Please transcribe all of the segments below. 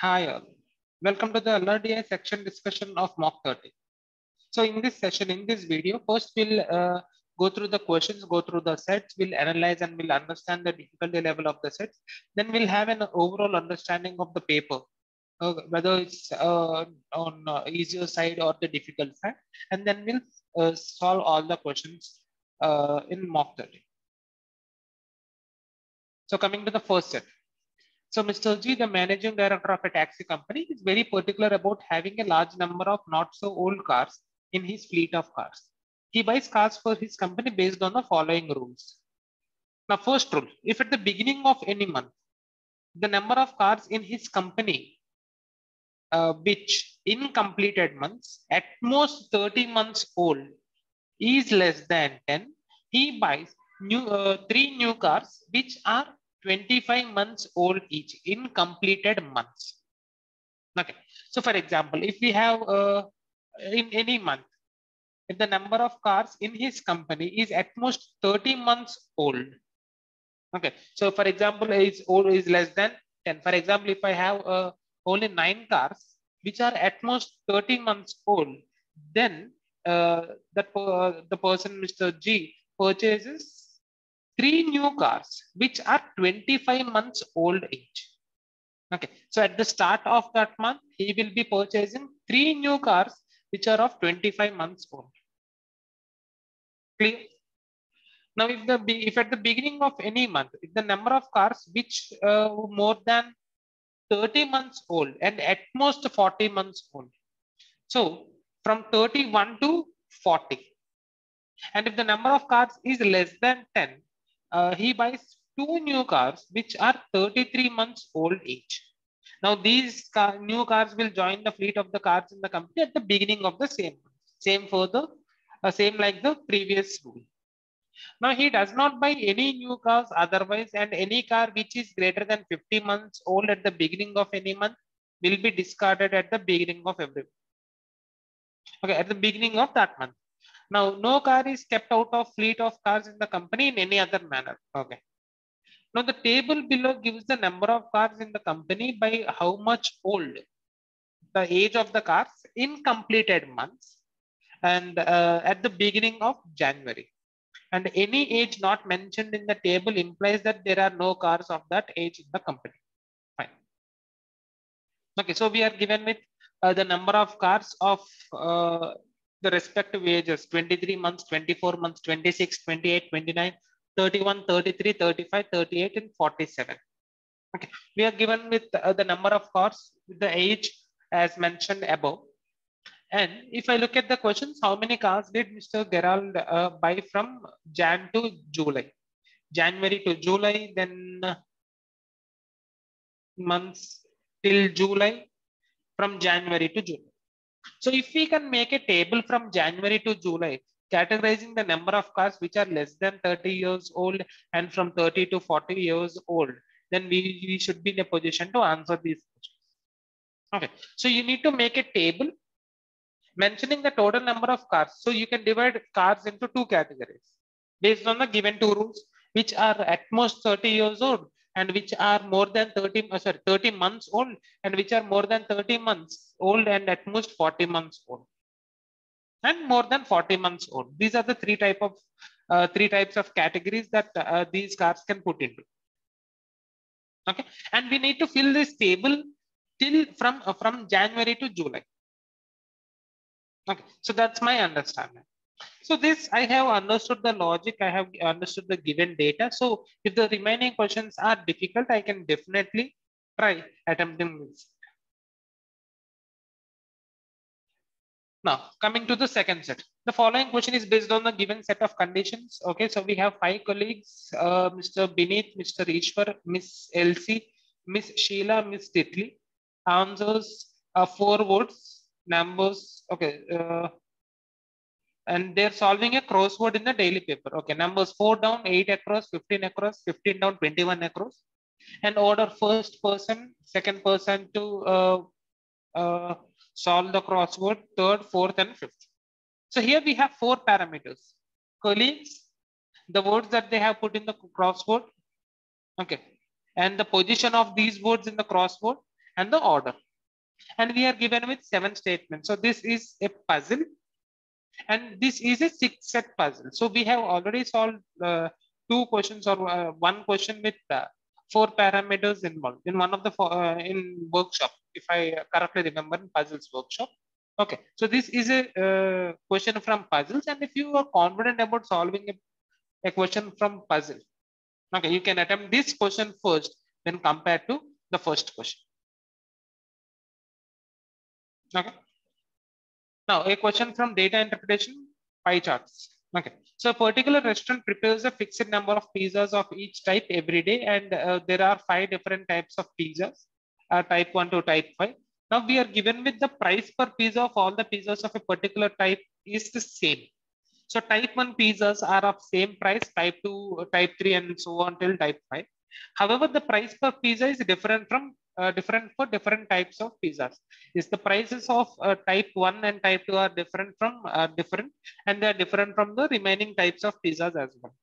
Hi all. Welcome to the LRDI section discussion of mock 30. So in this session, in this video, first we'll go through the questions, go through the sets, we'll analyze and we'll understand the difficulty level of the sets. Then we'll have an overall understanding of the paper, whether it's on easier side or the difficult side. And then we'll solve all the questions in mock 30. So coming to the first set. So Mr. G, the managing director of a taxi company, is very particular about having a large number of not so old cars in his fleet of cars. He buys cars for his company based on the following rules. Now, first rule, if at the beginning of any month, the number of cars in his company, which in completed months, at most 30 months old, is less than 10, he buys three new cars, which are 25 months old each in completed months. Okay. So for example, if we have in any month, if the number of cars in his company is at most 30 months old. Okay. So for example, is less than 10. For example, if I have only 9 cars, which are at most 30 months old, then the person, Mr. G, purchases 3 new cars, which are 25 months old each. Okay, so at the start of that month, he will be purchasing 3 new cars, which are of 25 months old. Clear? Now, if at the beginning of any month, if the number of cars which more than 30 months old and at most 40 months old. So from 31 to 40. And if the number of cars is less than 10, he buys 2 new cars, which are 33 months old each. Now, these new cars will join the fleet of the cars in the company at the beginning of the same month. Same for the same like the previous rule. Now, he does not buy any new cars otherwise, and any car which is greater than 50 months old at the beginning of any month will be discarded at the beginning of every month. Okay, at the beginning of that month. Now, no car is kept out of fleet of cars in the company in any other manner. Okay. Now, the table below gives the number of cars in the company by how much old the age of the cars in completed months and at the beginning of January. And any age not mentioned in the table implies that there are no cars of that age in the company. Fine. Okay, so we are given with the number of cars of the respective ages 23 months, 24 months, 26, 28, 29, 31, 33, 35, 38, and 47. Okay, we are given with the number of cars with the age as mentioned above. And if I look at the questions, how many cars did Mr. Gerald buy from Jan to July? January to July, then months till July, from January to July. So if we can make a table from January to July, categorizing the number of cars which are less than 30 years old and from 30 to 40 years old, then we should be in a position to answer these questions. Okay, so you need to make a table mentioning the total number of cars. So you can divide cars into 2 categories based on the given 2 rules, which are at most 30 years old and which are more than 30 months old and which are more than 30 months old and at most 40 months old and more than 40 months old. These are the three types of categories that these cars can put into. Okay, and we need to fill this table till from January to July. Okay, so that's my understanding. So this, I have understood the logic, I have understood the given data. So if the remaining questions are difficult, I can definitely try attempting this. Now, coming to the second set. The following question is based on the given set of conditions. Okay, so we have 5 colleagues, Mr. Bineet, Mr. Ishwar, Miss Elsie, Miss Sheila, Miss Titli. Answers 4 words, numbers. Okay, and they're solving a crossword in the daily paper. Okay, numbers 4 down, 8 across, 15 across, 15 down, 21 across, and order first person, second person to solve the crossword, third, fourth, and fifth. So here we have 4 parameters. Colleagues, the words that they have put in the crossword, okay, and the position of these words in the crossword, and the order. And we are given with 7 statements. So this is a puzzle, and this is a 6-set puzzle. So we have already solved 2 questions or 1 question with 4 parameters involved in one of the in workshop, if I correctly remember, in puzzles workshop. Okay, so this is a question from puzzles, and if you are confident about solving a question from puzzle, okay, you can attempt this question first, then compare to the first question. Okay. Now a question from data interpretation, pie charts. Okay, so a particular restaurant prepares a fixed number of pizzas of each type every day, and there are 5 different types of pizzas, type 1 to type 5. Now we are given with the price per pizza of all the pizzas of a particular type is the same. So type 1 pizzas are of same price, type 2, type 3, and so on till type 5. However, the price per pizza is different from different for different types of pizzas. Is the prices of type 1 and type 2 are different from different, and they are different from the remaining types of pizzas as well.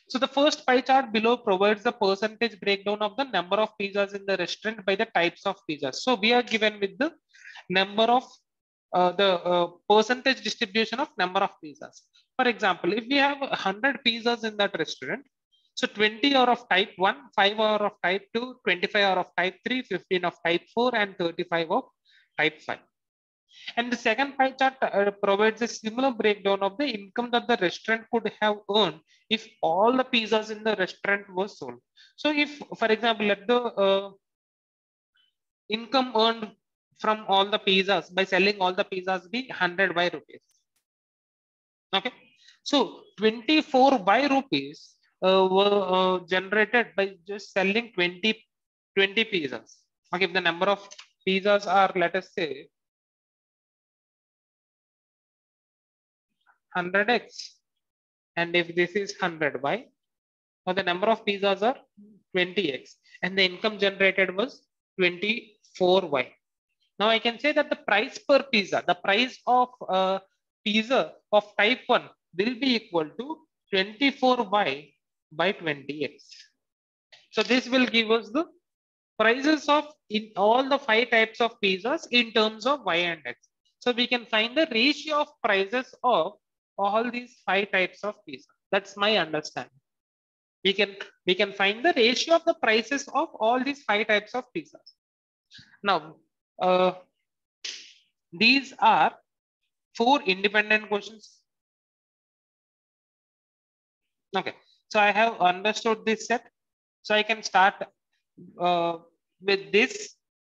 So the first pie chart below provides the percentage breakdown of the number of pizzas in the restaurant by the types of pizzas. So we are given with the number of the percentage distribution of number of pizzas. For example, if we have 100 pizzas in that restaurant, so 20 are of type 1, 5 are of type 2, 25 are of type 3, 15 of type 4, and 35 of type 5. And the second pie chart provides a similar breakdown of the income that the restaurant could have earned if all the pizzas in the restaurant were sold. So if, for example, let the income earned from all the pizzas by selling all the pizzas be 100 by rupees. Okay, so 24 by rupees were generated by just selling 20 pizzas. Okay, if the number of pizzas are, let us say, 100x, and if this is 100 by, or the number of pizzas are 20x, and the income generated was 24y. Now I can say that the price per pizza, the price of pizza of type 1 will be equal to 24y by 20x. So this will give us the prices of in all the 5 types of pizzas in terms of y and x. So we can find the ratio of prices of all these 5 types of pizza. That's my understanding. We can find the ratio of the prices of all these 5 types of pizzas. Now, these are 4 independent questions. Okay, so I have understood this set. So I can start with this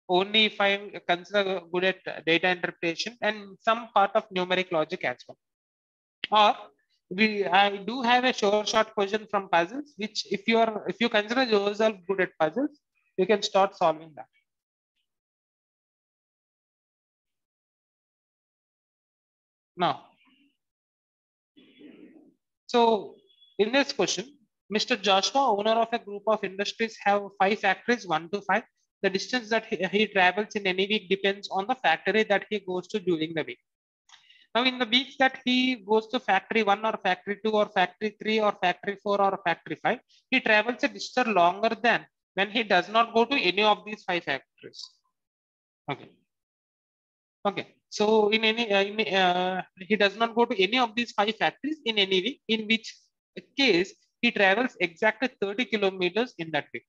only if I consider good at data interpretation and some part of numeric logic as well. Or I do have a short question from puzzles, which if you consider yourself good at puzzles, you can start solving that. Now, so in this question, Mr. Joshua, owner of a group of industries, have 5 factories, 1 to 5. The distance that he travels in any week depends on the factory that he goes to during the week. Now, in the weeks that he goes to factory 1 or factory 2 or factory 3 or factory 4 or factory 5, he travels a distance longer than when he does not go to any of these 5 factories. Okay. Okay. So in any he does not go to any of these 5 factories in any week, in which case he travels exactly 30 kilometers in that week.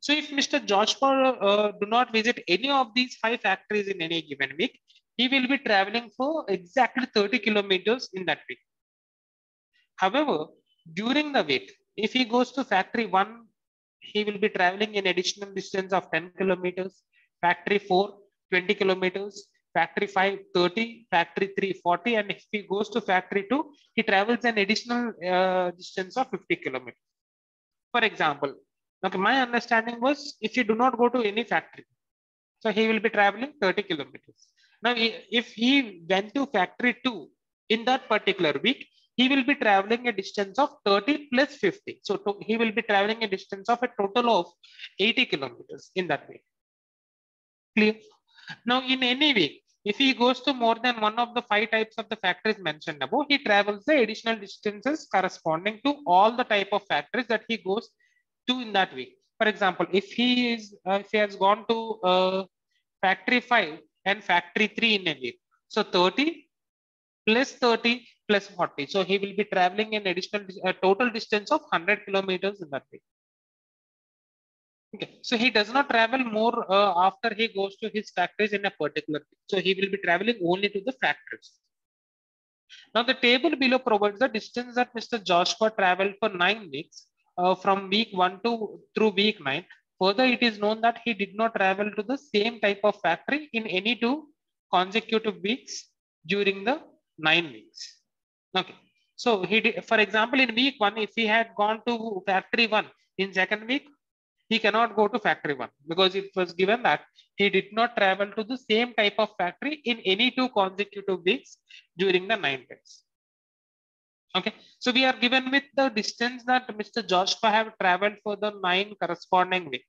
So if Mr. Joshua do not visit any of these 5 factories in any given week, he will be traveling for exactly 30 kilometers in that week. However, during the week, if he goes to factory 1, he will be traveling an additional distance of 10 kilometers, factory 4, 20 kilometers, factory 5, 30, factory 3, 40, and if he goes to factory 2, he travels an additional distance of 50 kilometers. For example, okay, my understanding was if you do not go to any factory, so he will be traveling 30 kilometers. Now, if he went to factory 2 in that particular week, he will be traveling a distance of 30 plus 50. So he will be traveling a distance of a total of 80 kilometers in that week. Clear? Now, in any week, if he goes to more than one of the 5 types of the factories mentioned above, he travels the additional distances corresponding to all the type of factories that he goes to in that week. For example, if he has gone to factory 5 and factory 3 in a week, so 30 plus 30 plus 40. So he will be traveling an additional total distance of 100 kilometers in that week. Okay, so he does not travel more after he goes to his factories in a particular week. So he will be traveling only to the factories. Now the table below provides the distance that Mr. Joshua traveled for 9 weeks from week 1 to through week 9. Further, it is known that he did not travel to the same type of factory in any 2 consecutive weeks during the 9 weeks. Okay, so he did, for example, in week 1, if he had gone to factory 1 in second week, he cannot go to factory 1 because it was given that he did not travel to the same type of factory in any 2 consecutive weeks during the 9 days. Okay, so we are given with the distance that Mr. Joshua have traveled for the 9 corresponding weeks.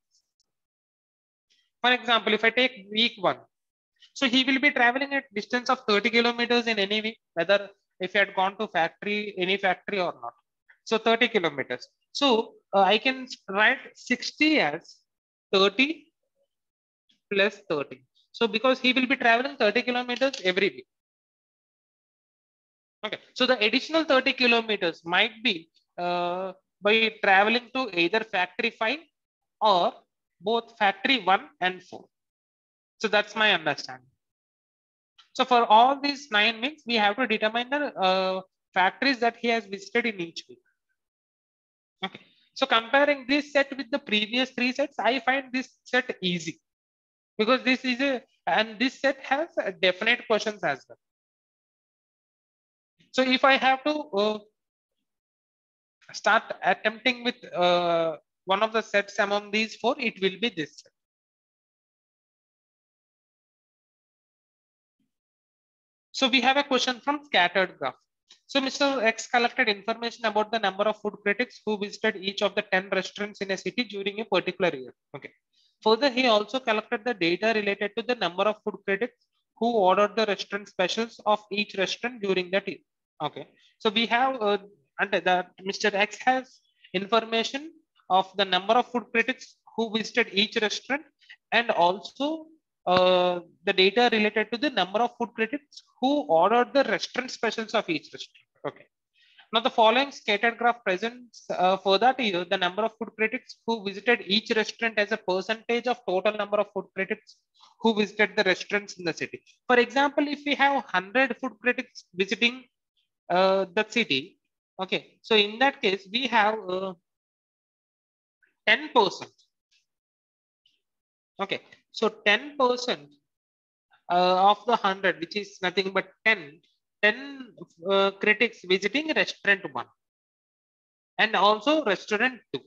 For example, if I take week 1, so he will be traveling at distance of 30 kilometers in any week, whether if he had gone to any factory or not. So 30 kilometers. So I can write 60 as 30 plus 30. So because he will be traveling 30 kilometers every week. Okay. So the additional 30 kilometers might be by traveling to either factory 5 or both factory 1 and 4. So that's my understanding. So for all these 9 weeks, we have to determine the factories that he has visited in each week. Okay. So comparing this set with the previous 3 sets, I find this set easy because this is and this set has definite questions as well. So if I have to start attempting with one of the sets among these 4, it will be this set. So we have a question from scattered graph. So Mr. X collected information about the number of food critics who visited each of the 10 restaurants in a city during a particular year. Okay. Further, he also collected the data related to the number of food critics who ordered the restaurant specials of each restaurant during that year. Okay. So we have under that Mr. X has information of the number of food critics who visited each restaurant and also the data related to the number of food critics who ordered the restaurant specials of each restaurant. Okay. Now the following scattered graph presents for that year the number of food critics who visited each restaurant as a percentage of total number of food critics who visited the restaurants in the city. For example, if we have 100 food critics visiting the city, okay, so in that case we have 10%. Okay, so 10% of the 100, which is nothing but 10 critics visiting restaurant 1 and also restaurant 2.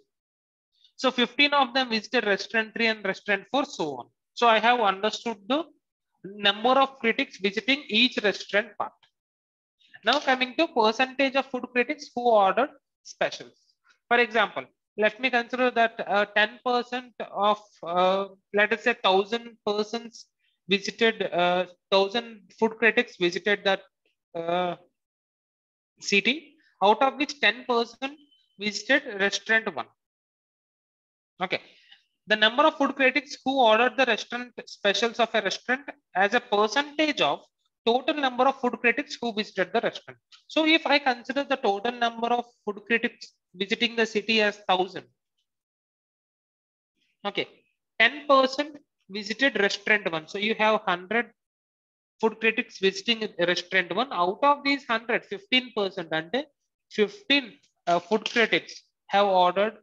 So 15 of them visited restaurant 3 and restaurant 4, so on. So I have understood the number of critics visiting each restaurant part. Now coming to percentage of food critics who ordered specials. For example, let me consider that 10% of, let us say 1,000 persons visited, 1,000 food critics visited that city, out of which 10% visited restaurant 1. Okay. The number of food critics who ordered the restaurant specials of a restaurant as a percentage of total number of food critics who visited the restaurant. So if I consider the total number of food critics visiting the city as 1,000, okay, 10% visited restaurant 1. So you have 100 food critics visiting restaurant 1. Out of these 100, 15% and 15 food critics have ordered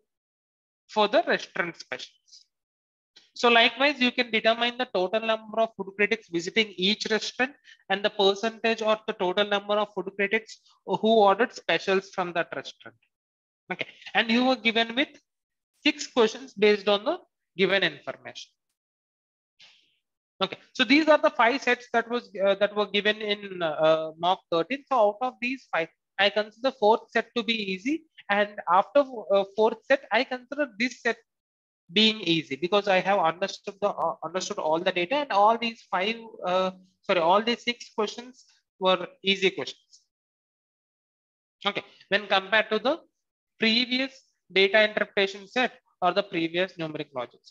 for the restaurant specials. So likewise, you can determine the total number of food critics visiting each restaurant and the percentage or the total number of food critics who ordered specials from that restaurant. Okay, and you were given with 6 questions based on the given information. Okay, so these are the 5 sets that were given in mock 13. So out of these 5, I consider the 4th set to be easy, and after 4th set, I consider this set being easy because I have understood all the data, and all these all these 6 questions were easy questions. Okay, when compared to the previous data interpretation set or the previous numeric logic.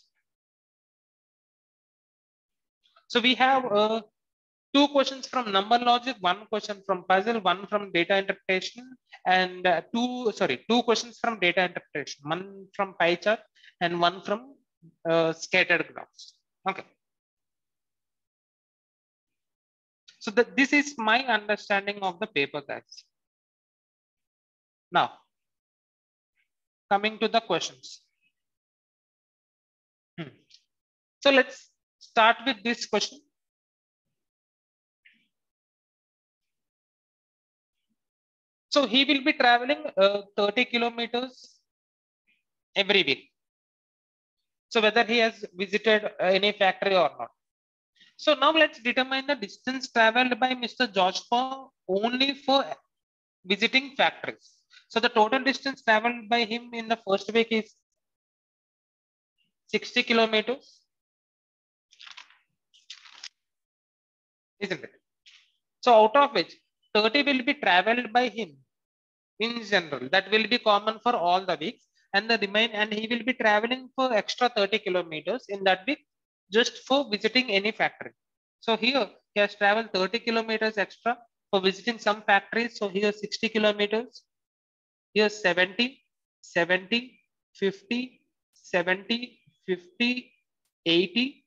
So we have 2 questions from number logic, 1 question from puzzle, 1 from data interpretation, and 2 questions from data interpretation, 1 from pie chart and 1 from scattered graphs. Okay. So this is my understanding of the paper, guys. Now, coming to the questions. So let's start with this question. So he will be traveling 30 kilometers every week. So whether he has visited any factory or not. So now let's determine the distance traveled by Mr. Joshua only for visiting factories. So the total distance traveled by him in the first week is 60 kilometers. Isn't it? So out of which 30 will be traveled by him in general. That will be common for all the weeks. And the and he will be traveling for extra 30 kilometers in that week just for visiting any factory. So here he has traveled 30 kilometers extra for visiting some factories. So here 60 kilometers, here 70, 70, 50, 70, 50, 80,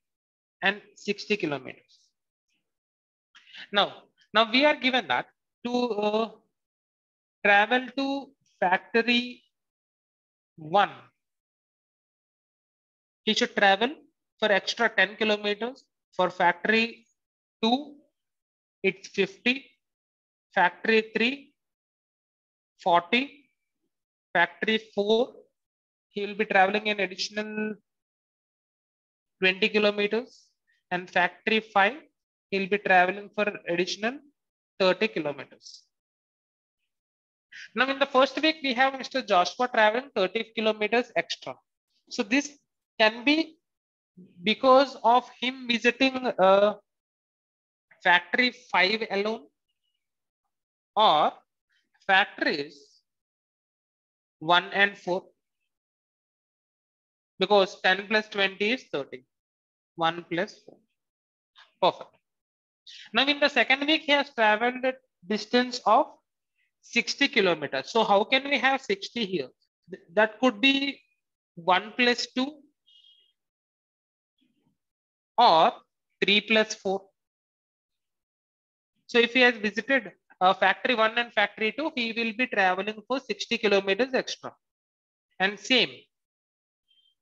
and 60 kilometers. Now we are given that to travel to factory 1, he should travel for extra 10 kilometers. For factory 2, it's 50. Factory 3, 40. Factory 4, he will be traveling an additional 20 kilometers. And factory 5, he will be traveling for additional 30 kilometers. Now in the first week, we have Mr. Joshua traveling 30 kilometers extra. So this can be because of him visiting factory 5 alone, or factories 1 and 4, because 10 plus 20 is 30. 1 plus 4. Perfect. Now in the second week, he has traveled a distance of 60 kilometers. So how can we have 60 here? That could be 1 plus 2 or 3 plus 4. So if he has visited factory 1 and factory 2, he will be traveling for 60 kilometers extra. And same,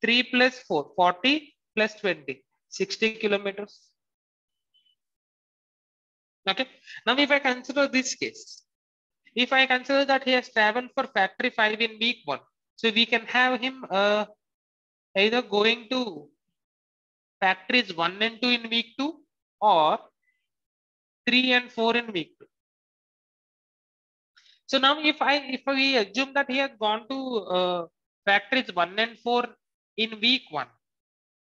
3 plus 4, 40 plus 20, 60 kilometers. Okay. Now if I consider this case, if I consider that he has traveled for factory 5 in week 1, so we can have him either going to factories 1 and 2 in week 2 or 3 and 4 in week 2. So now if we assume that he has gone to factories 1 and 4 in week 1,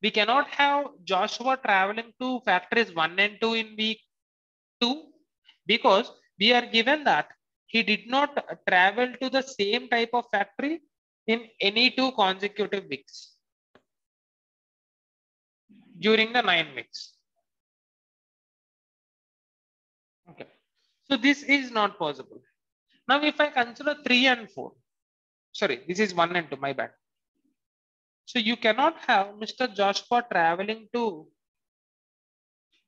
we cannot have Joshua traveling to factories 1 and 2 in week 2, because we are given that he did not travel to the same type of factory in any 2 consecutive weeks during the 9 weeks. Okay. So this is not possible. Now if I consider 3 and 4, sorry, this is 1 and 2, my bad. So you cannot have Mr. Joshua traveling to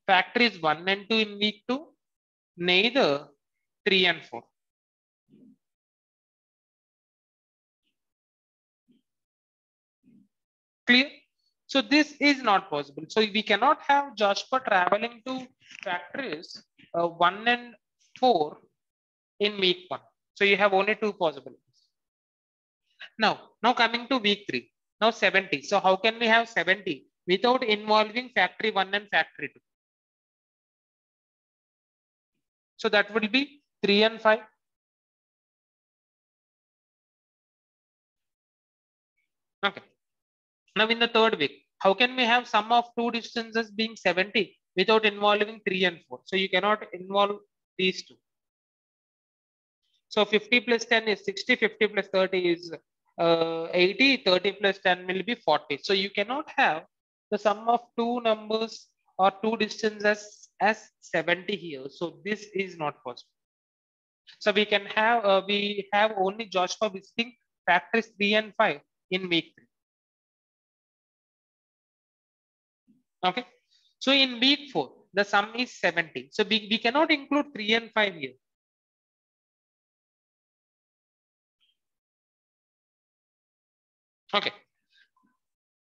factories 1 and 2 in week 2, neither 3 and 4. Clear? So this is not possible. So we cannot have Joshua traveling to factories 1 and 4 in week 1. So you have only 2 possibilities. Now coming to week 3. Now 70. So how can we have 70 without involving factory 1 and factory 2? So that will be 3 and 5. Okay. Now in the third week, how can we have sum of 2 distances being 70 without involving 3 and 4? So you cannot involve these 2. So 50 plus 10 is 60, 50 plus 30 is 80, 30 plus 10 will be 40. So you cannot have the sum of two numbers or two distances as 70 here. So this is not possible. So we can have, we have only Joshua visiting factories 3 and 5 in week 3. Okay. So in week 4, the sum is 70. So we cannot include 3 and 5 here. Okay.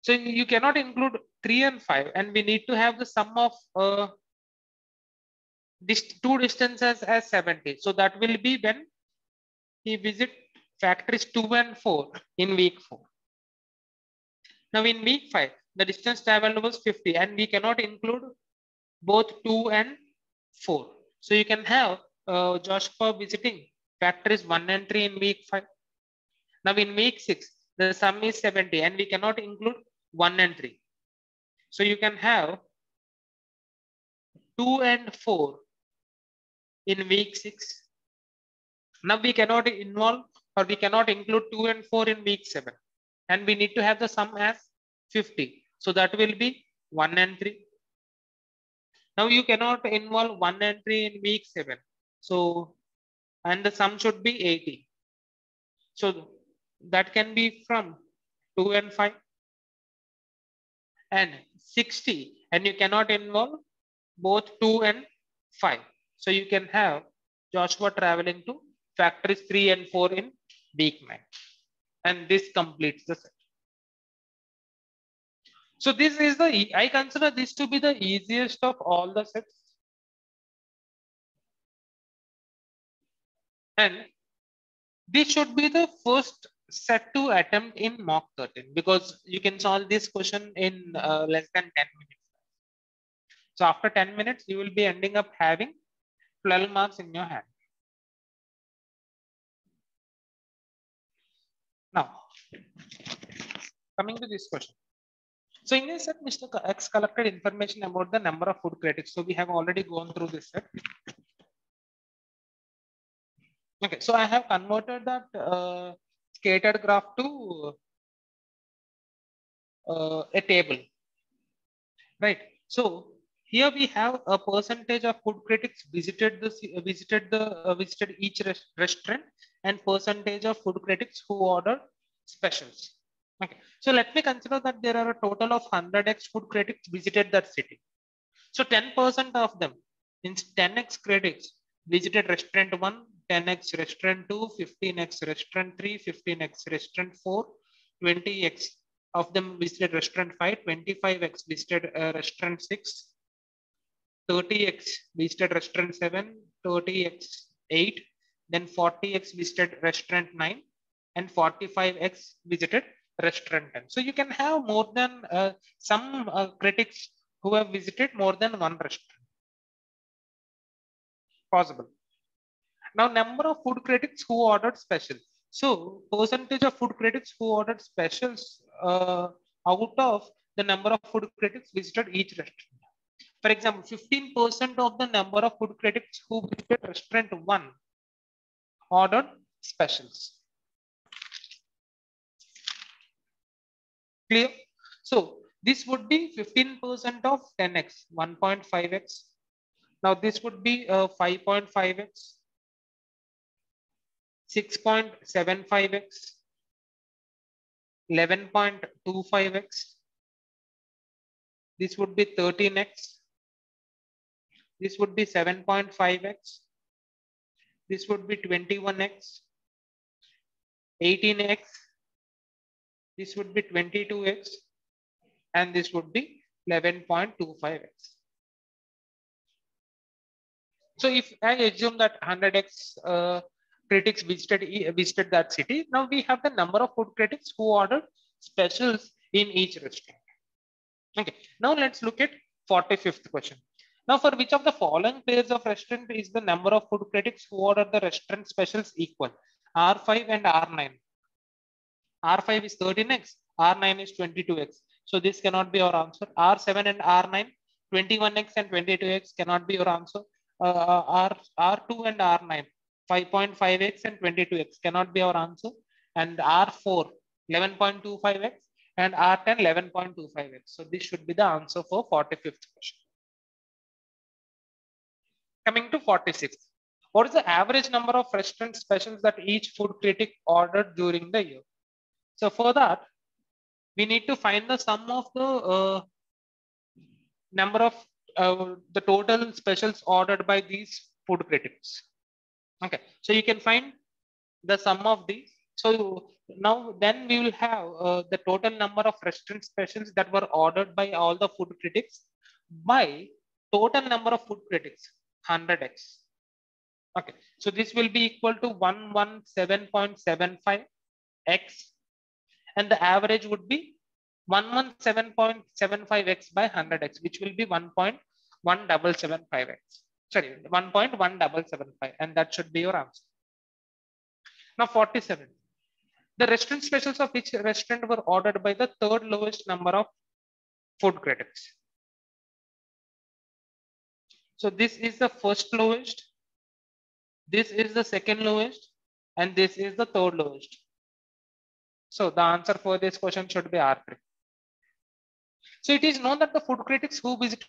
So you cannot include 3 and 5, and we need to have the sum of this two distances as 70. So that will be when he visit factories 2 and 4 in week 4. Now in week 5, the distance traveled was 50, and we cannot include both 2 and 4. So you can have Joshua visiting factories 1 and 3 in week 5. Now in week 6, the sum is 70, and we cannot include 1 and 3. So you can have 2 and 4 in week 6. Now we cannot involve, or we cannot include 2 and 4 in week 7. And we need to have the sum as 50. So that will be 1 and 3. Now you cannot involve 1 and 3 in week 7. So, and the sum should be 80. So that can be from 2 and 5 and 60. And you cannot involve both 2 and 5. So you can have Joshua traveling to factories 3 and 4 in week 9. And this completes the set. So this is the, I consider this to be the easiest of all the sets. And this should be the first set to attempt in mock 13, because you can solve this question in less than 10 minutes. So after 10 minutes, you will be ending up having 12 marks in your hand. Now, coming to this question. So in this set, Mr. X collected information about the number of food critics. So we have already gone through this set. Okay, so I have converted that scattered graph to a table, right? So here we have a percentage of food critics visited each restaurant, and percentage of food critics who ordered specials. Okay, so let me consider that there are a total of 100x food critics visited that city. So 10% of them, means 10x critics visited restaurant 1, 10x restaurant 2, 15x restaurant 3, 15x restaurant 4, 20x of them visited restaurant 5, 25x visited restaurant 6, 30x visited restaurant 7, 30x 8, then 40x visited restaurant 9, and 45x visited restaurant 10. So you can have more than some critics who have visited more than one restaurant. Possible. Now, number of food critics who ordered specials. So, percentage of food critics who ordered specials out of the number of food critics visited each restaurant. For example, 15% of the number of food critics who visited restaurant 1 ordered specials. Clear? So, this would be 15% of 10x, 1.5x. Now, this would be 5.5x. 6.75x, 11.25x. This would be 13x. This would be 7.5x. This would be 21x, 18x. This would be 22x, and this would be 11.25x. So if I assume that 100x critics visited that city, now we have the number of food critics who ordered specials in each restaurant. Okay, now let's look at 45th question. Now, for which of the following pairs of restaurant is the number of food critics who ordered the restaurant specials equal? R5 and R9. R5 is 13x, R9 is 22x. So this cannot be our answer. R7 and R9, 21x and 22x cannot be your answer. R2 and R9, 5.5x and 22x cannot be our answer. and R4 11.25x, and R10 11.25x. So this should be the answer for 45th question. Coming to 46th. What is the average number of restaurant specials that each food critic ordered during the year? So for that, we need to find the sum of the number of the total specials ordered by these food critics. Okay, so you can find the sum of these. So now then we will have the total number of restaurant specials that were ordered by all the food critics by total number of food critics, 100x. Okay, so this will be equal to 117.75x, and the average would be 117.75x by 100x, which will be 1.1775x. Sorry, 1.1775, and that should be your answer. Now 47. The restaurant specials of each restaurant were ordered by the third lowest number of food critics. So this is the first lowest, this is the second lowest, and this is the third lowest. So the answer for this question should be R3. So it is known that the food critics who visit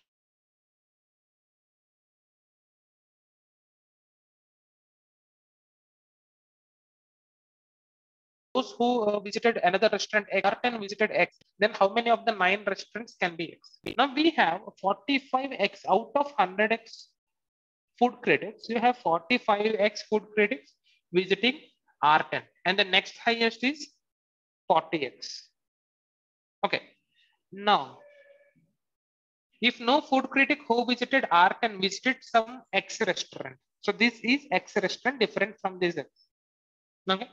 those who visited another restaurant X and visited X, then how many of the 9 restaurants can be X? Now we have 45x out of 100x food critics. You have 45x food critics visiting R10, and the next highest is 40x. Okay. Now, if no food critic who visited R10 visited some X restaurant, so this is X restaurant different from this X. Okay.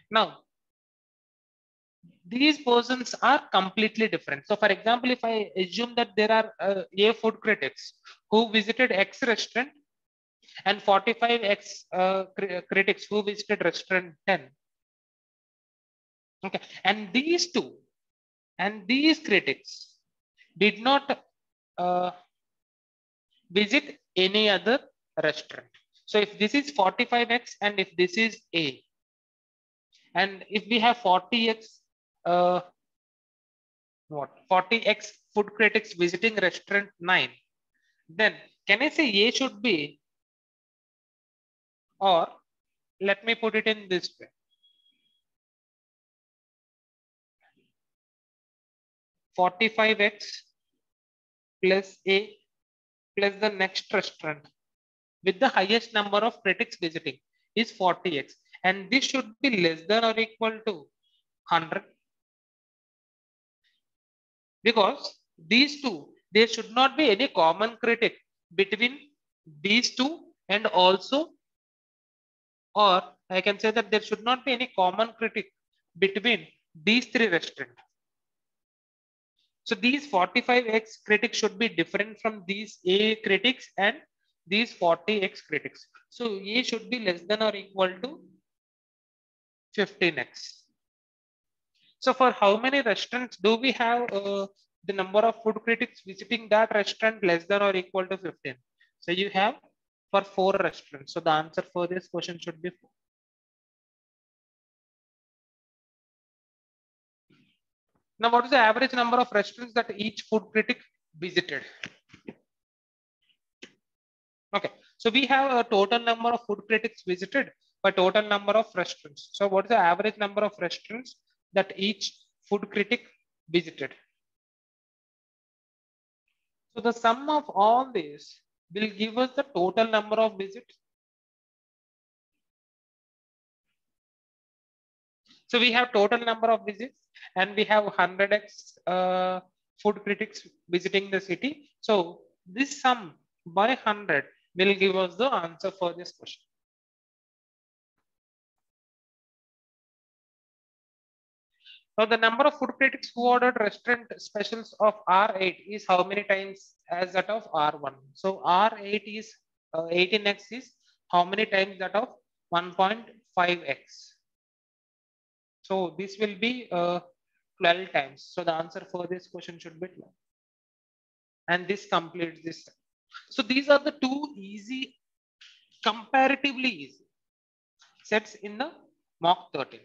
Now, these persons are completely different. So, for example, if I assume that there are A food critics who visited X restaurant and 45x critics who visited restaurant 10. Okay, and these two and these critics did not visit any other restaurant. So if this is 45x and if this is A, and if we have 40x 40x food critics visiting restaurant 9, then can I say A should be, or let me put it in this way. 45x plus A plus the next restaurant with the highest number of critics visiting is 40x, and this should be less than or equal to 100, because these two, there should not be any common critic between these two, and also, or I can say that there should not be any common critic between these 3 restaurants. So these 45x critics should be different from these A critics and these 40x critics. So A should be less than or equal to 15x. So for how many restaurants do we have the number of food critics visiting that restaurant less than or equal to 15? So you have for 4 restaurants. So the answer for this question should be 4. Now, what is the average number of restaurants that each food critic visited? Okay, so we have a total number of food critics visited by total number of restaurants. So what is the average number of restaurants that each food critic visited? So the sum of all these will give us the total number of visits. So we have total number of visits, and we have 100x food critics visiting the city. So this sum by 100 will give us the answer for this question. Now the number of food critics who ordered restaurant specials of R8 is how many times as that of R1? So R8 is 18x is how many times that of 1.5x? So this will be 12 times. So the answer for this question should be 12. And this completes this. So these are the 2 easy, comparatively easy sets in the mock 13.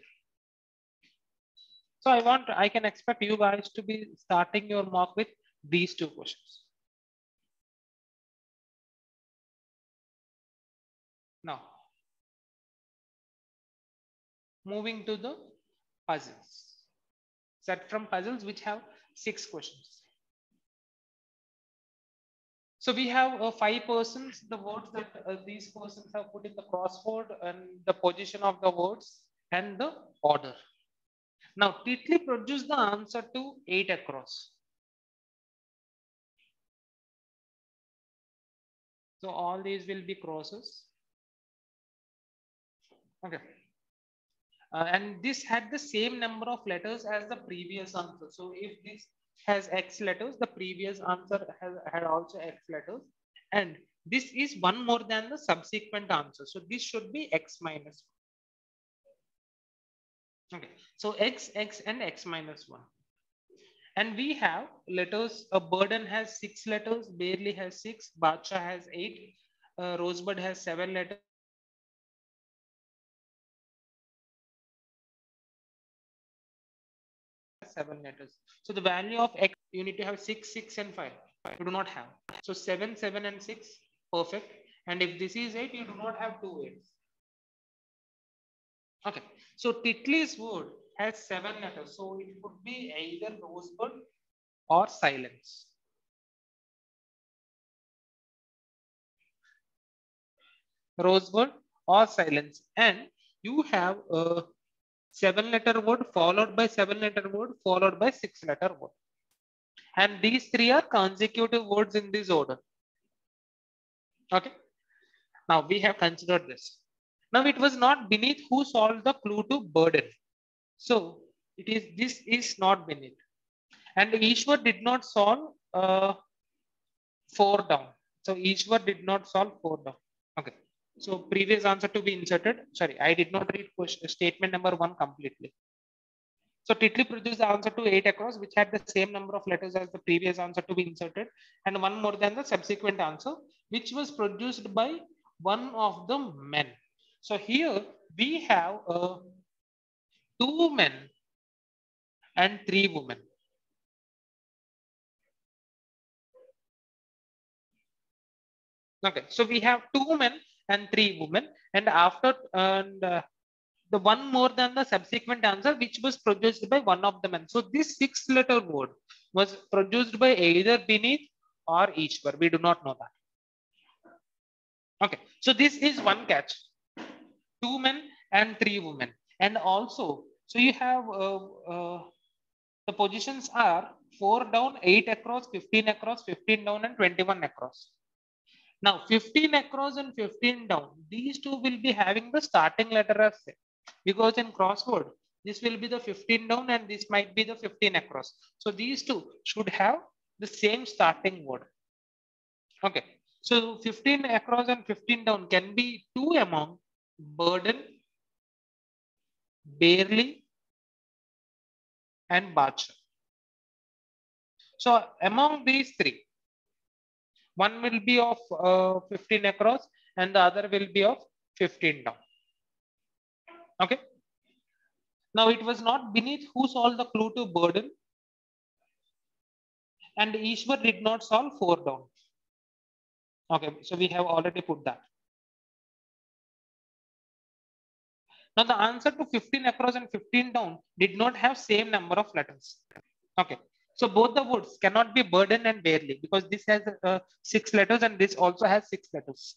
So I can expect you guys to be starting your mock with these two questions. Now, moving to the puzzles. Set from puzzles which have 6 questions. So we have 5 persons, the words that these persons have put in the crossword and the position of the words and the order. Now, Titli produced the answer to 8 across. So all these will be crosses. Okay. And this had the same number of letters as the previous answer. So if this has X letters, the previous answer had also X letters. And this is one more than the subsequent answer. So this should be X minus 1. Okay. So X, X and X minus 1. And we have letters, a burden has 6 letters, barely has 6, Bacha has 8, Rosebud has 7 letters. 7 letters. So the value of X, you need to have 6, 6 and 5. You do not have. So 7, 7 and 6, perfect. And if this is 8, you do not have 2 8s. Okay. So Titli's word has 7 letters. So it could be either Rosebud or silence. Rosebud or silence. And you have a 7-letter word followed by 7-letter word followed by 6-letter word. And these 3 are consecutive words in this order. Okay. Now we have considered this. Now it was not beneath who solved the clue to burden. So this is not beneath. And Ishwar did not solve 4 down. So Ishwar did not solve 4 down. Okay. So previous answer to be inserted. Sorry, I did not read statement number 1 completely. So Titli produced the answer to 8 across, which had the same number of letters as the previous answer to be inserted, and one more than the subsequent answer, which was produced by one of the men. So here we have 2 men and 3 women. Okay, so we have 2 men and 3 women, and after the one more than the subsequent answer, which was produced by one of the men. So this 6-letter word was produced by either beneath or Ishwar. We do not know that. Okay, so this is one catch. 2 men and 3 women, and also so you have the positions are 4 down, 8 across, 15 across, 15 down, and 21 across. Now 15 across and 15 down, these two will be having the starting letter as same, because in crossword this will be the 15 down and this might be the 15 across. So these two should have the same starting word. Okay, so 15 across and 15 down can be two among burden, barely, and Bacha. So among these 3, one will be of 15 across and the other will be of 15 down. Okay. Now it was not beneath who solved the clue to burden, and Ishwar did not solve 4 down. Okay, so we have already put that. Now the answer to 15 across and 15 down did not have same number of letters. Okay, so both the words cannot be burden and barely, because this has 6 letters and this also has 6 letters.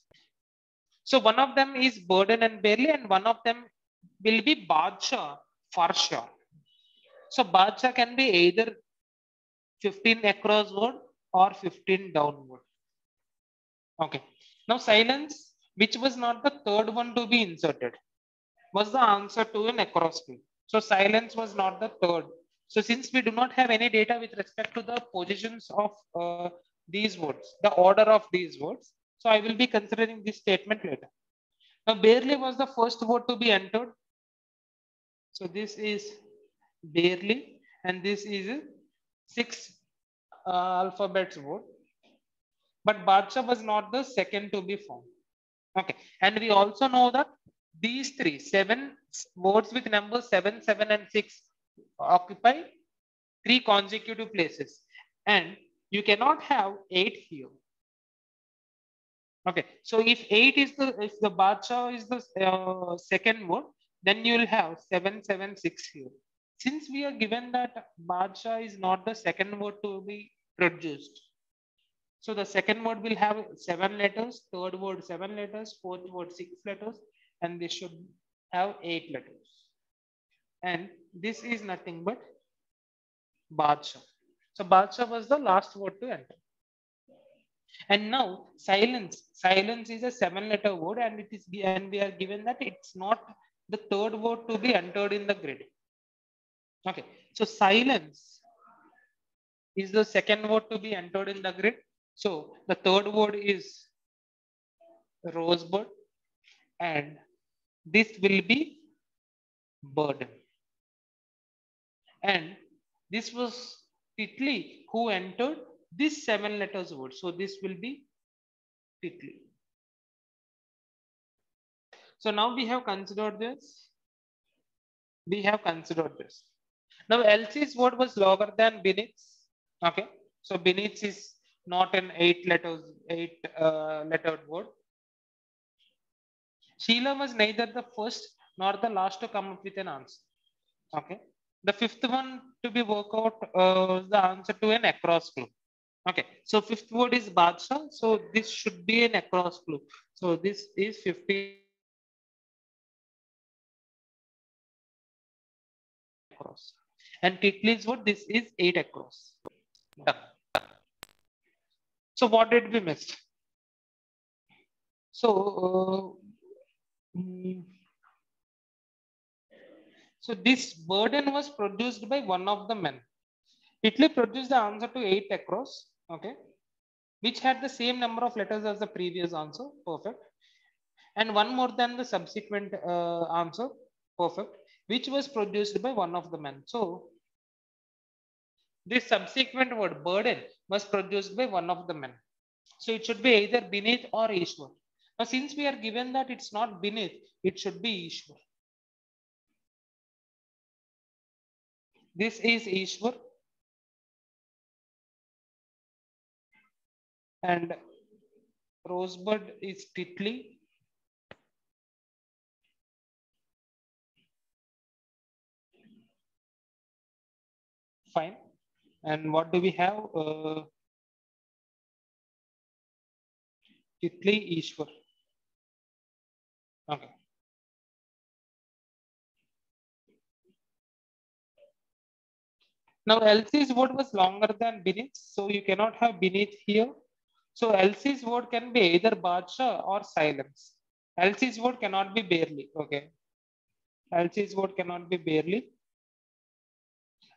So one of them is burden and barely, and one of them will be Badshah for sure. So Badshah can be either 15 across word or 15 downward. Okay. Now silence, which was not the third one to be inserted, was the answer to an across clue. So silence was not the third. So since we do not have any data with respect to the positions of these words, the order of these words, so I will be considering this statement later. Now barely was the first word to be entered. So this is barely, and this is a 6 alphabets word. But Badshah was not the second to be found. Okay, and we also know that these 7 words with numbers 7, 7, and 6 occupy 3 consecutive places, and you cannot have 8 here. Okay, so if the Badshah is the second word, then you will have 776 here. Since we are given that Badshah is not the second word to be produced, so the second word will have 7 letters, third word 7 letters, fourth word 6 letters, and this should have 8 letters. And this is nothing but Badshah. So Badshah was the last word to enter. And now silence. Silence is a 7-letter word, and we are given that it's not the third word to be entered in the grid. Okay, so silence is the second word to be entered in the grid. So the third word is rosebud, and this will be burden. And this was Titli who entered this 7 letters word. So this will be Titli. So now we have considered this. Now Elsie's word was longer than Beneath's. Okay. So Beneath's is not an 8-lettered word. Sheila was neither the first nor the last to come up with an answer. Okay. The fifth one to be worked out the answer to an across clue. Okay. So fifth word is Badshah. So this should be an across clue. So this is 15 across. And Titli's word, this is 8 across. Done. So what did we miss? So, so this burden was produced by one of the men. Italy produced the answer to 8 across, okay, which had the same number of letters as the previous answer, perfect, and one more than the subsequent answer, perfect, which was produced by one of the men. So this subsequent word burden was produced by one of the men. So it should be either Beneath or Ishwar. Now, since we are given that it's not Beneath, it should be Ishwar. This is Ishwar. And Rosebud is Titli. Fine. And what do we have? Titli Ishwar. Okay. Now Elsie's word was longer than Beneath, so you cannot have Beneath here. So Elsie's word can be either Badshah or silence. Elsie's word cannot be barely. Okay. Elsie's word cannot be barely.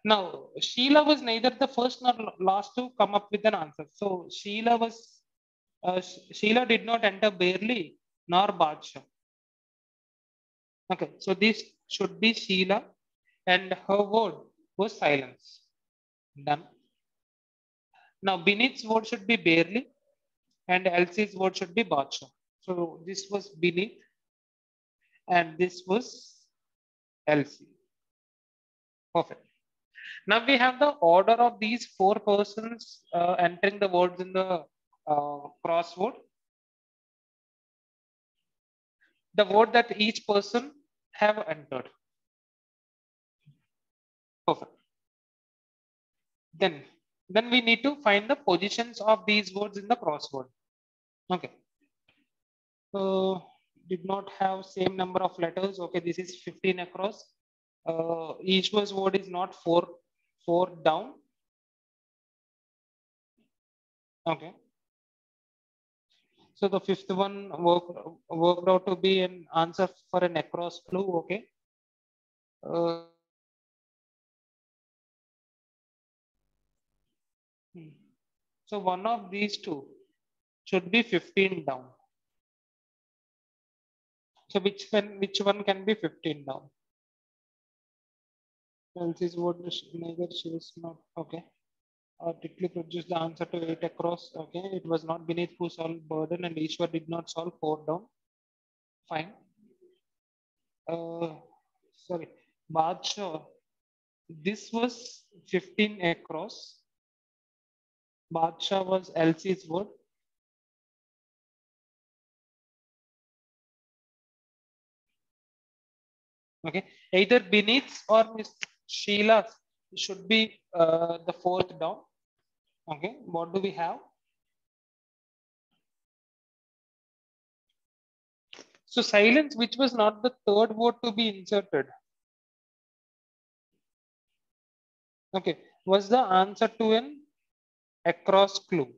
Now Sheila was neither the first nor last to come up with an answer. So Sheila did not enter barely nor Badshah. Okay, so this should be Sheila, and her word was silence. Done. Now Beneath's word should be barely, and Elsie's word should be Badshah. So this was Beneath, and this was Elsie. Perfect. Now we have the order of these 4 persons entering the words in the crossword. The word that each person have entered. Perfect. Then we need to find the positions of these words in the crossword. Okay. So did not have same number of letters. Okay, this is 15 across. Each word is not 4 down. Okay. So the fifth one worked out to be an answer for an across clue. Okay. So one of these two should be 15 down. So which one can be 15 down? Elsie's word neither she is not. Okay. Titli produced the answer to 8 across. Okay. It was not Beneath who solved burden, and Ishwar did not solve 4 down. Fine. Sorry. Badshah This was 15 across. Badshah was LC's word. Okay, either Binit's or Miss Sheila should be the fourth down. Okay, what do we have? So silence, which was not the third word to be inserted. Okay, was the answer to an across clue.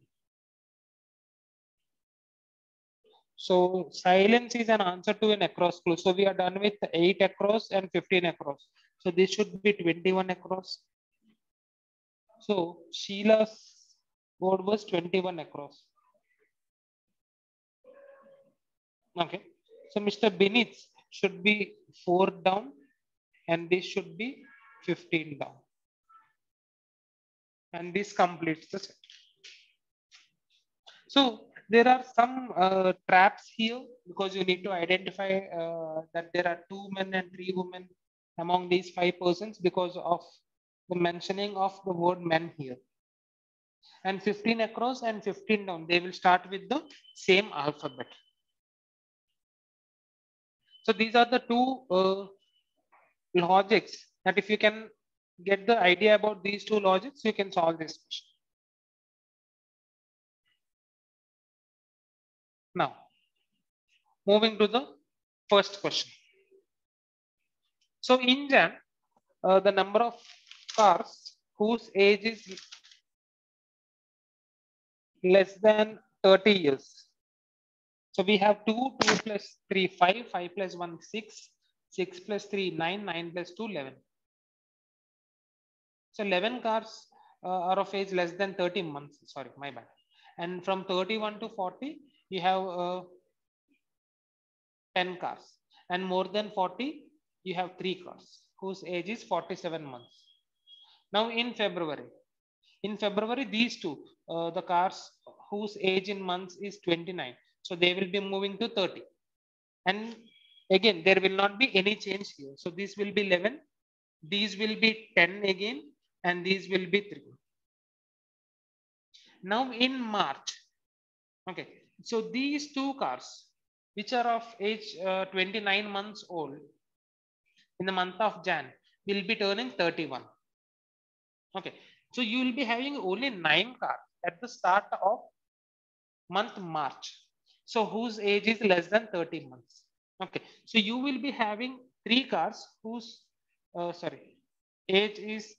So silence is an answer to an across clue. So we are done with 8 across and 15 across. So this should be 21 across. So Sheila's word was 21 across. Okay. So Mr. Binitz should be 4 down and this should be 15 down. And this completes the set. So there are some traps here because you need to identify that there are 2 men and 3 women among these 5 persons because of the mentioning of the word men here. And 15 across and 15 down, they will start with the same alphabet. So these are the two logics that if you can get the idea about these two logics, you can solve this question. Now, moving to the first question. So in Jan, the number of cars whose age is less than 30 years. So we have 2, 2 plus 3, 5, 5 plus 1, 6, 6 plus 3, 9, 9 plus 2, 11. So 11 cars are of age less than 30 months. Sorry, my bad. And from 31 to 40, you have 10 cars. And more than 40, you have 3 cars whose age is 47 months. Now in February, these two, the cars whose age in months is 29. So they will be moving to 30. And again, there will not be any change here. So this will be 11. These will be 10 again. And these will be 3. Now in March, okay. So these two cars, which are of age 29 months old, in the month of Jan, will be turning 31. Okay. So you will be having only 9 cars at the start of month March. So whose age is less than 30 months. Okay. So you will be having 3 cars whose age is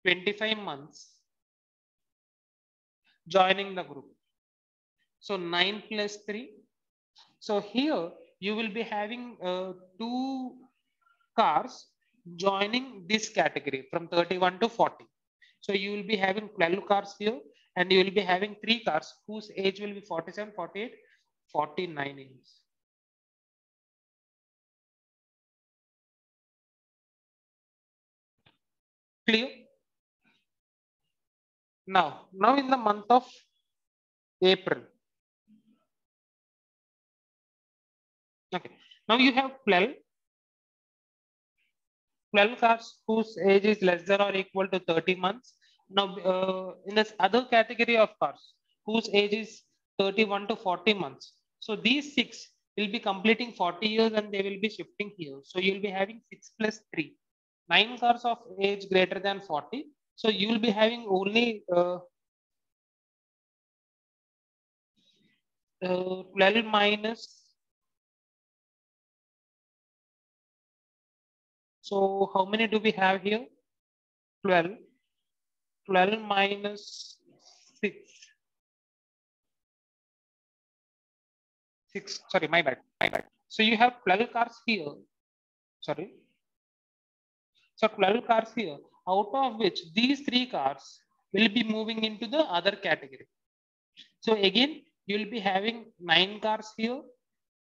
25 months joining the group. So 9 plus 3. So here you will be having 2 cars joining this category from 31 to 40. So you will be having 12 cars here and you will be having 3 cars whose age will be 47, 48, 49 years. Clear? Now in the month of April. Okay. Now you have 12 cars whose age is less than or equal to 30 months. Now, in this other category of cars whose age is 31 to 40 months. So these 6 will be completing 40 years and they will be shifting here. So you'll be having 6 plus 3, 9 cars of age greater than 40. So you will be having only 12 minus. So how many do we have here? 12. 12 minus 6. 6. Sorry, my bad. So you have 12 cars here. Sorry. So 12 cars here, out of which these 3 cars will be moving into the other category. So again, you will be having 9 cars here.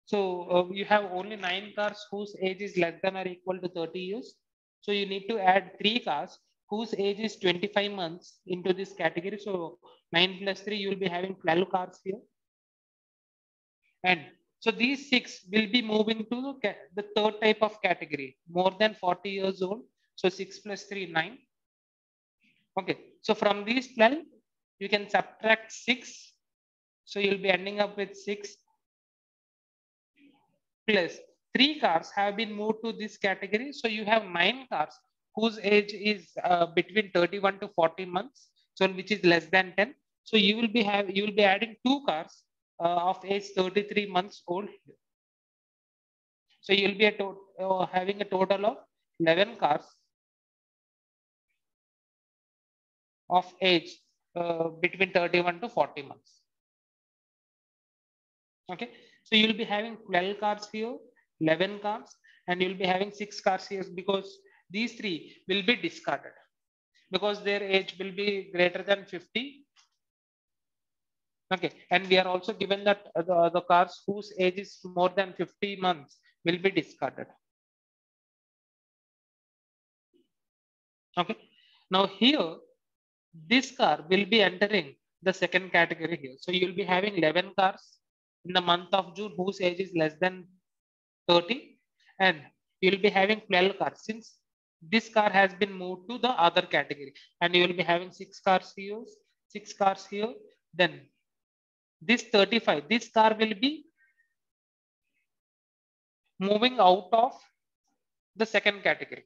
So you have only 9 cars whose age is less than or equal to 30 years. So you need to add 3 cars whose age is 25 months into this category. So 9 plus 3, you will be having 12 cars here. And so these 6 will be moving to the third type of category, more than 40 years old. So 6 plus 3, 9. Okay. So from these 12, you can subtract 6. So you'll be ending up with 6 plus 3 cars have been moved to this category. So you have 9 cars whose age is between 31 to 40 months. So which is less than 10. So you will be adding 2 cars of age 33 months old here. So you'll be having a total of 11 cars of age between 31 to 40 months. Okay, so you'll be having 12 cars here, 11 cars, and you'll be having 6 cars here because these 3 will be discarded because their age will be greater than 50. Okay, and we are also given that the cars whose age is more than 50 months will be discarded. Okay, now here this car will be entering the second category here. So you'll be having 11 cars in the month of June whose age is less than 30, and you'll be having 12 cars since this car has been moved to the other category, and you will be having 6 cars here, 6 cars here. Then this 35, this car will be moving out of the second category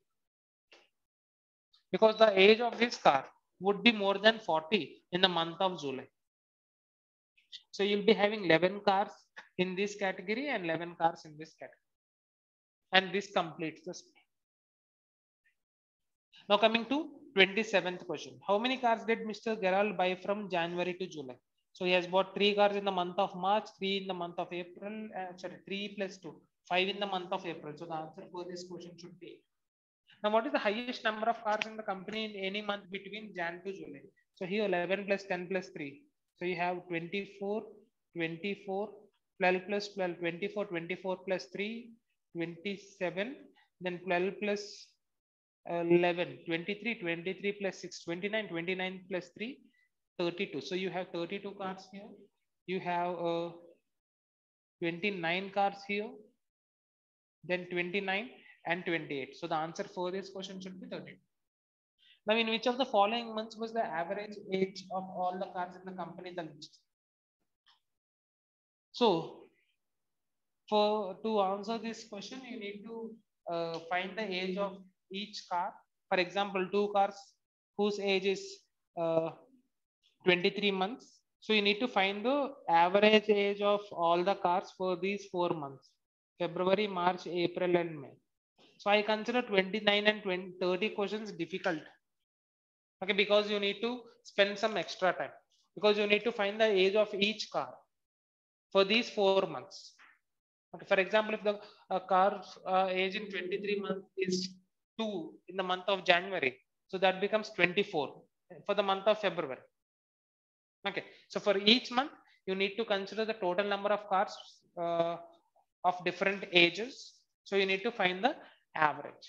because the age of this car would be more than 40 in the month of July. So you'll be having 11 cars in this category and 11 cars in this category. And this completes the split. Now coming to 27th question. How many cars did Mr. Gerald buy from January to July? So he has bought 3 cars in the month of March, 3 in the month of April, 3 plus 2, 5 in the month of April. So the answer for this question should be 8. Now what is the highest number of cars in the company in any month between Jan to July? So here 11 plus 10 plus 3. So you have 24, 24, 12 plus 12, 24, 24 plus 3, 27, then 12 plus 11, 23, 23 plus 6, 29, 29 plus 3, 32. So you have 32 cars here. You have 29 cars here, then 29 and 28. So the answer for this question should be 32. Now, in which of the following months was the average age of all the cars in the company the least? So, to answer this question, you need to find the age of each car. For example, 2 cars whose age is 23 months. So you need to find the average age of all the cars for these 4 months: February, March, April, and May. So I consider 29 and 30 questions difficult. Okay, because you need to spend some extra time because you need to find the age of each car for these 4 months. Okay, for example, if the car's age in 23 months is 2 in the month of January, so that becomes 24 for the month of February. Okay, so for each month, you need to consider the total number of cars of different ages. So you need to find the average.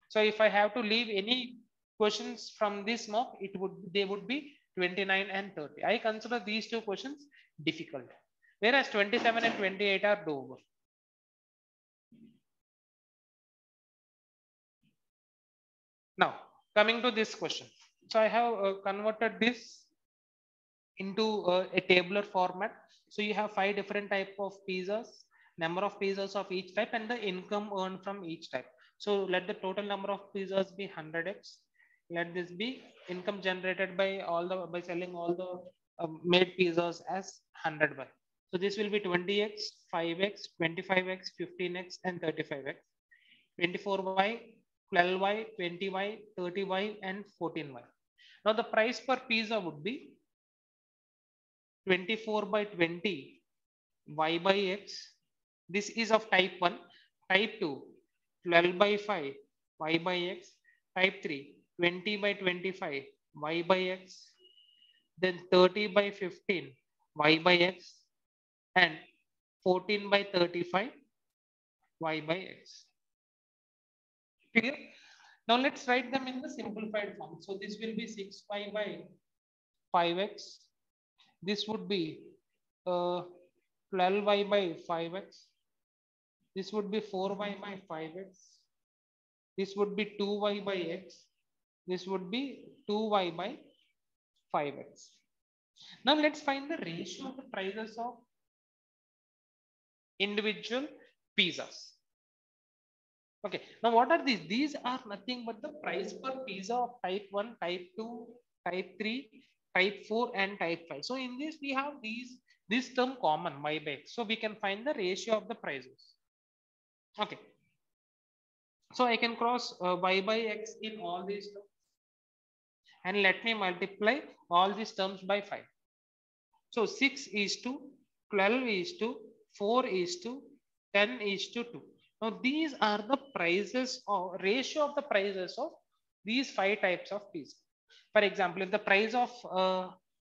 So if I have to leave any questions from this mock, they would be 29 and 30. I consider these 2 questions difficult, whereas 27 and 28 are doable. Now coming to this question, so I have converted this into a tabular format. So you have 5 different type of pizzas, number of pizzas of each type, and the income earned from each type. So let the total number of pizzas be 100x. Let this be income generated by selling all the made pizzas as 100 by. So this will be 20x, 5x, 25x, 15x, and 35x, 24y, 12y, 20y, 30y, and 14y. Now the price per pizza would be 24 by 20 y by x. This is of type 1. Type 2, 12 by 5 y by x. Type 3, 20 by 25 y by x. Then 30 by 15 y by x. And 14 by 35 y by x. Clear? Now let's write them in the simplified form. So this will be 6y by 5x. This would be 12y by 5x. This would be 4y by 5x. This would be 2y by x. This would be 2y by 5x. Now let's find the ratio of the prices of individual pizzas. Okay, now what are these? These are nothing but the price per pizza of type 1, type 2, type 3, type 4, and type 5. So in this, we have this term common, y by x. So we can find the ratio of the prices. Okay. So I can cross y by x in all these terms. And let me multiply all these terms by 5. So 6 is to 12 is to 4 is to 10 is to 2. Now these are the prices or ratio of the prices of these 5 types of pizza. For example, if the price of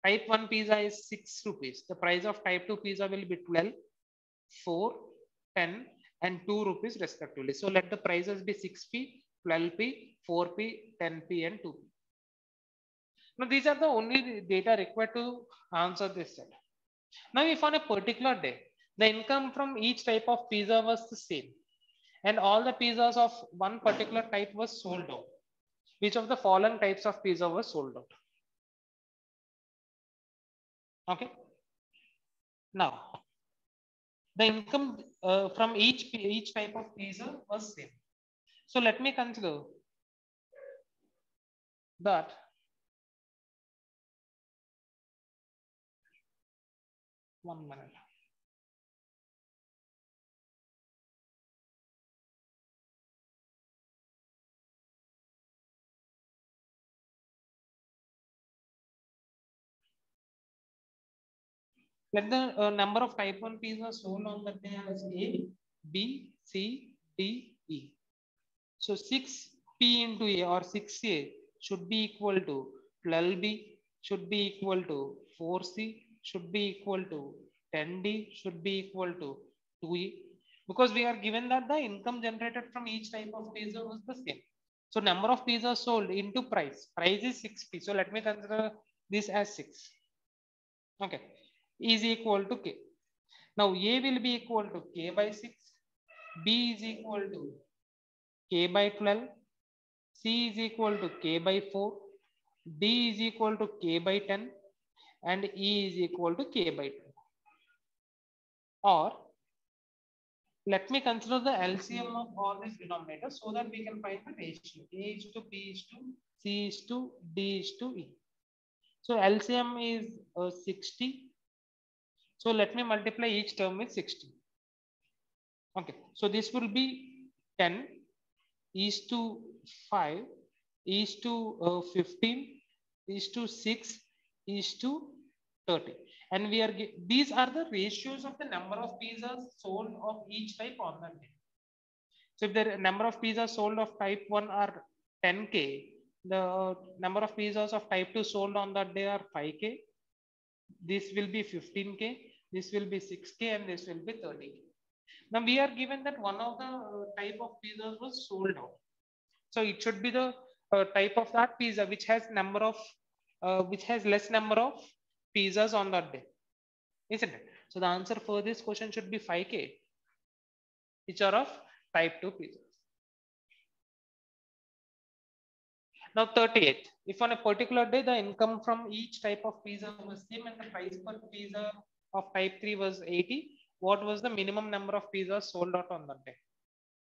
type 1 pizza is 6 rupees, the price of type 2 pizza will be 12, 4, 10, and 2 rupees respectively. So let the prices be 6p, 12p, 4p, 10p, and 2p. Now these are the only data required to answer this set. Now if on a particular day, the income from each type of pizza was the same and all the pizzas of one particular type was sold out, which of the following types of pizza was sold out? Okay. Now the income from each type of pizza was same. So let me consider that one minute. Let the number of type 1 pizzas sold on that day as A, B, C, D, E. So 6P into A or 6A should be equal to 12B, should be equal to 4C, should be equal to 10D, should be equal to 2E. Because we are given that the income generated from each type of pizza was the same. So number of pizzas sold into price. Price is 6P. So let me consider this as 6. Okay. Is equal to K. Now A will be equal to K by 6. B is equal to K by 12. C is equal to K by 4. D is equal to K by 10. And E is equal to K by 10. Or let me consider the LCM of all these denominators so that we can find the ratio. A is to B is to C is to D is to E. So LCM is 60. So let me multiply each term with 60. Okay, so this will be 10 is to 5 is to 15 is to 6 is to 30. And we are these are the ratios of the number of pizzas sold of each type on that day. So if the number of pizzas sold of type 1 are 10K, the number of pizzas of type 2 sold on that day are 5K. This will be 15K, this will be 6K, and this will be 30K. Now we are given that one of the type of pizzas was sold out. So it should be the type of that pizza which has less number of pizzas on that day, isn't it? So the answer for this question should be 5K, which are of type 2 pizzas. Now 38. If on a particular day the income from each type of pizza was same and the price per pizza of type 3 was 80, what was the minimum number of pizzas sold out on that day?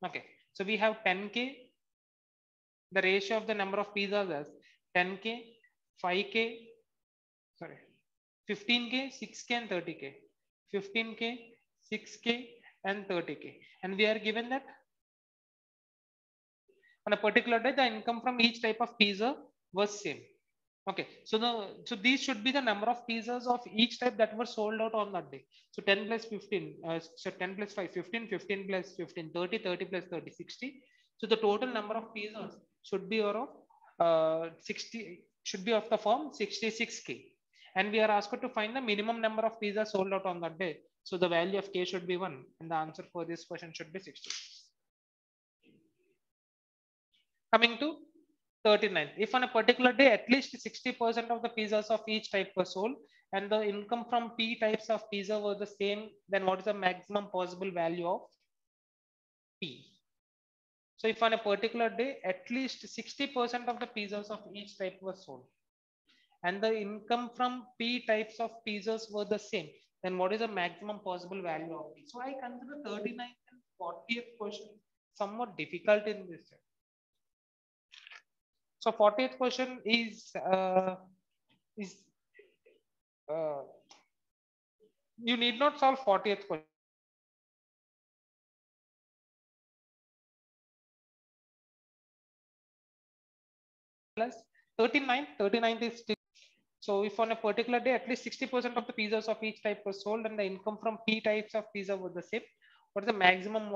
Okay, so we have 10K. The ratio of the number of pizzas is 10K, 5K, sorry, 15K, 6K, and 30K. 15K, 6K, and 30K. And we are given that on a particular day, the income from each type of pizza was same. Okay, so these should be the number of pizzas of each type that were sold out on that day. So 10 plus 15, so 10 plus 5, 15, 15 plus 15, 30, 30 plus 30, 60. So the total number of pizzas should be of 60, should be of the form 66K. And we are asked to find the minimum number of pizzas sold out on that day. So the value of K should be 1. And the answer for this question should be 60. Coming to 39. If on a particular day, at least 60% of the pizzas of each type were sold and the income from P types of pizza were the same, then what is the maximum possible value of P? So if on a particular day, at least 60% of the pizzas of each type was sold, and the income from P types of pizzas were the same, then what is the maximum possible value of P? So I consider 39th and 40th question somewhat difficult in this. So 40th question is uh, you need not solve 40th question. Plus 39th is still. So if on a particular day, at least 60% of the pizzas of each type was sold and the income from P types of pizza was the same, what is the maximum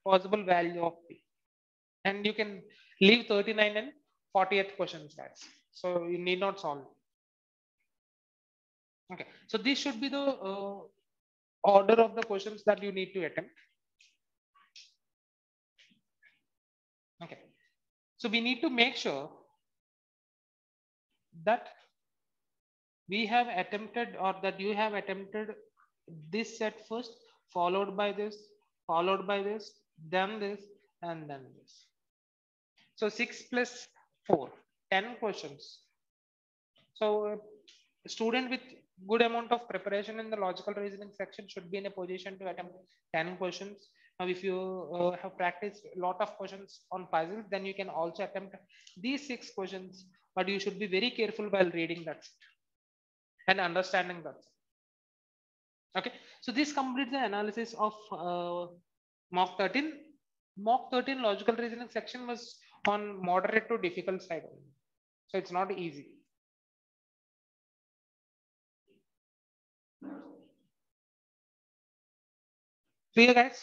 possible value of P? And you can leave 39 and 40th questions, guys. So you need not solve. Okay. So this should be the order of the questions that you need to attempt. Okay. So we need to make sure that we have attempted, or that you have attempted this set first, followed by this, then this, and then this. So 6 plus 4, 10 questions. So a student with good amount of preparation in the logical reasoning section should be in a position to attempt 10 questions. Now, if you have practiced a lot of questions on puzzles, then you can also attempt these 6 questions, but you should be very careful while reading that and understanding that. Okay, so this completes the analysis of mock 13. Mock 13 logical reasoning section was on moderate to difficult side only. So it's not easy. Clear, guys?